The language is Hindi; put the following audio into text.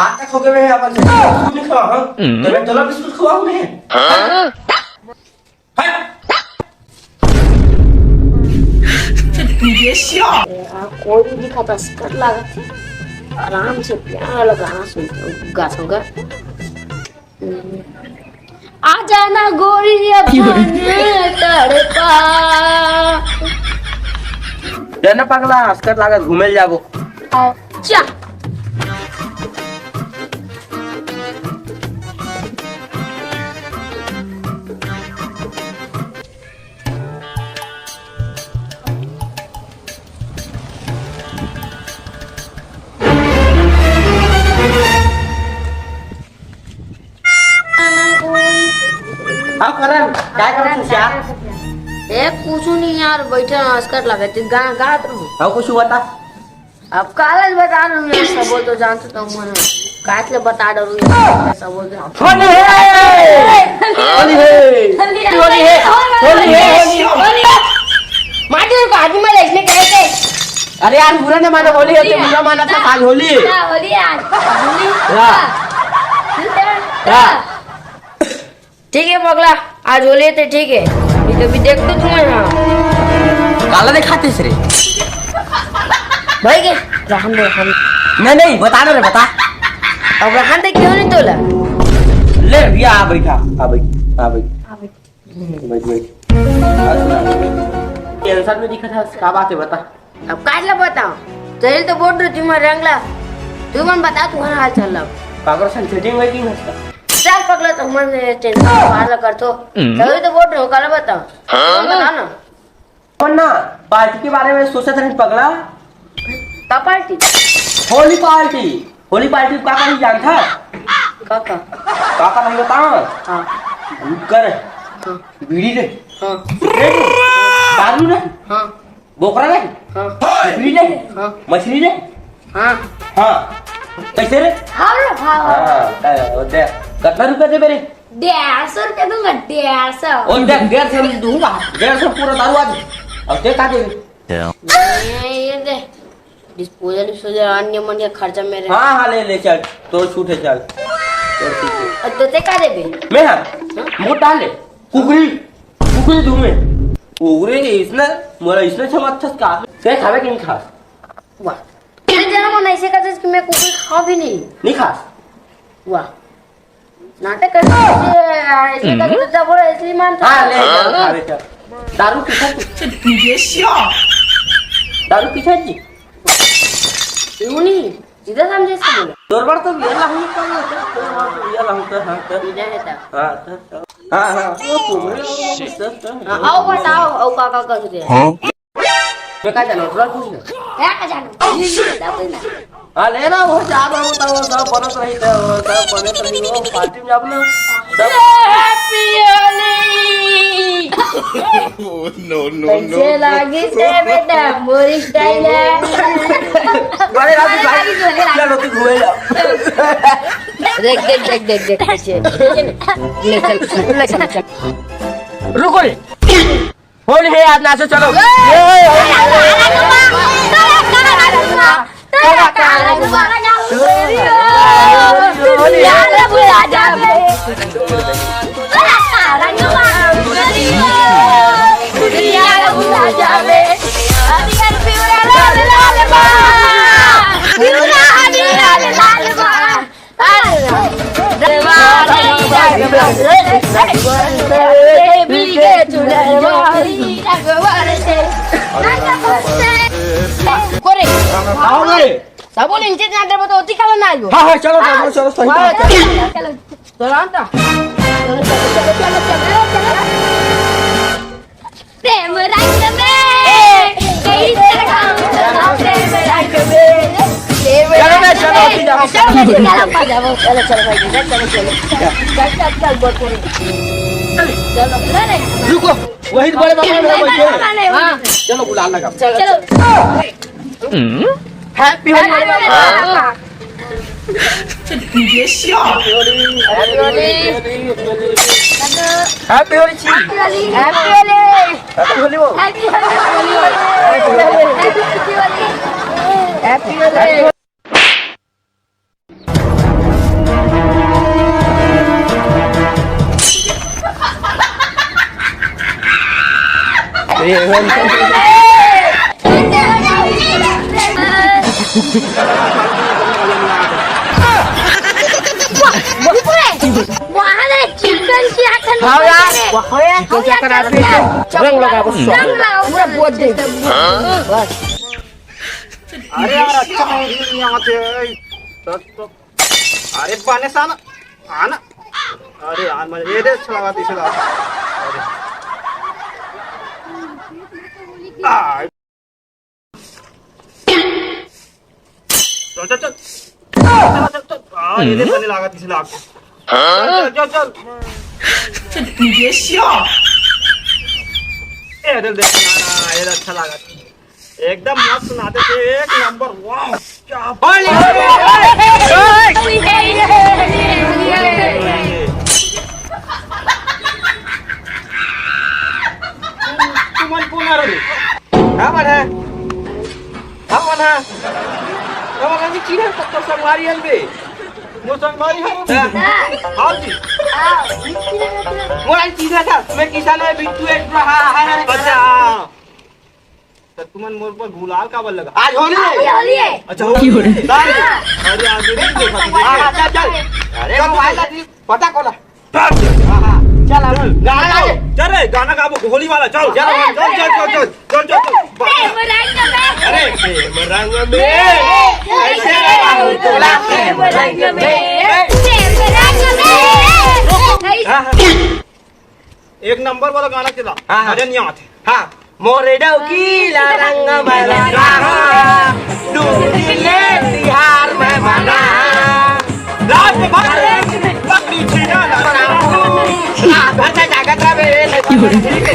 आटा खो गए हैं अपन बिस्कुट नहीं खवा हां तो मैं चलो बिस्कुट खवाऊं मैं हाय कोई भी खाता स्कट लगा आराम से प्यारा वाला गाना सुनता हूँ गा होगा आ जाना गोरी तड़पा जाना पगला हस्कर लागा घूमे जाबो जा आप करन काय करत तू यार कुछ नहीं यार बैठे हंसकर लगे थे गाना गात रहूं हाउ कुछ बता अब कागज बता रहा हूँ यार सब तो जानते तो मैं काट ले बता डरू सब बोल होली है होली है होली है होली है माटी को आदमी में इसने कहे थे अरे यार बुरा ना मानो होली है तो बुरा माना था आज होली होली आज होली ठीक है पगला आज होली तो ठीक है ये तो भी देख तो तुम्हें हाँ काला दिखाते रे भाई के रहन दे हम नहीं बता ना रे बता अब रहन दे क्यों नहीं तोला ले भैया आ बैठा आ बैठ टेंशन में दिखा था क्या बात है बता अब काट ला बताओ चल तो बोल रही तुम्हारा रंगला तू मन बता तुम्हारा हाल चल रहा कागर सन सेटिंग है कि नहीं चल पगला तुम मन टेंशन बाहर कर तो तभी तो बोल रहे हो कल बताओ बता ना और ना पार्टी के बारे में सोचा था नहीं पगला का पार्टी होली पार्टी का नहीं जानता काका काका नहीं बता हाँ कर बीड़ी रे हाँ दारू रे हाँ बोकरा रे हाँ बीड़ी रे हाँ मछली रे हाँ हाँ कैसे रे हाँ हाँ दे कितना रुपया दे मेरे 150 रुपया दूंगा 150 और देख 150 दूंगा 150 पूरा दारू आज अब दे का दे ये दे डिस्पोजल अन्य मन के खर्चा मेरे हाँ ले चल तो छूट है चल तो ते का देबे मैं हाँ मोट डाले कुकरी दूं मैं कुकरी इसने समझता का से खावे कि नहीं खास वाह तेरे जन्म में ऐसे का कि मैं कुकुर खा भी नहीं खास वाह नाटक कर ऐसे का तो जब बोला इसलिए मानता हाँ ले चल खावे चल दारू पीछा दारू पीछा जी क्यों नहीं सीधा समझे इसको बोला तोर बार तो ये ला हूं तो ये ला हूं तो हाँ तो सीधा है ता हाँ आओ बताओ आओ काका कर दे मैं का जानो थोड़ा पूछ ले क्या का जानो हाँ ले ना वो जाना होता वो सब बनत रही थे वो सब बनत रही वो पार्टी में जाब ना हैप्पी होली No. कैसे लागी से बेटा मोरी स्टाइल है बड़े रात चलो तू घूमे जा देख कैसे ले चल रुको रे होली है आज नाचो चलो सब बोले इंचे नाटर बतो होती कल ना आयो हाँ चलो सही बात है चलो चलो प्रेम रंग में कई तरह प्रेम रंग में चलो रुको वही बड़े बाबा चलो गुलाल लगा चलो happy Holi happy Holi happy Holi chicken की आखन खाओ यार। क्या कराते रंग लगा बस। पूरा बोझ दे बस। अरे यार अच्छा है यहाँ पे तो अरे पाने से आना आना अरे यार मैं ये दे चला तीसरा अरे चल चल चल चल चल चल ये दे पाने लगा तीसरा चल चल चल ये शिया ये दे यार ये अच्छा लगा एकदम मस्त नाते थे एक नंबर वाह क्या तुमन पुनः रे हाँ बना हमारा भी चीना तो संगवारी है बे वो संगवारी है हाँ जी वो चीना था मैं किसान है बिट्टू एक रहा है अच्छा तो तुमन मोर पर गुलाल का बल लगा आज होली है अच्छा होली अरे आज नहीं देखा हां चल चल अरे मोबाइल ला पता कोला हां चल गाना चल रे गाना गा होली वाला चल चल चल चल चल अरे प्रेम रंग में ऐसे तोला प्रेम रंग में एक नंबर वाला गाना चला अरे नहीं आते हां मोरे डौकीला रंग मरना डूबले बिहार में मना रात भर पकड़ी छीना ना भर जागत रहे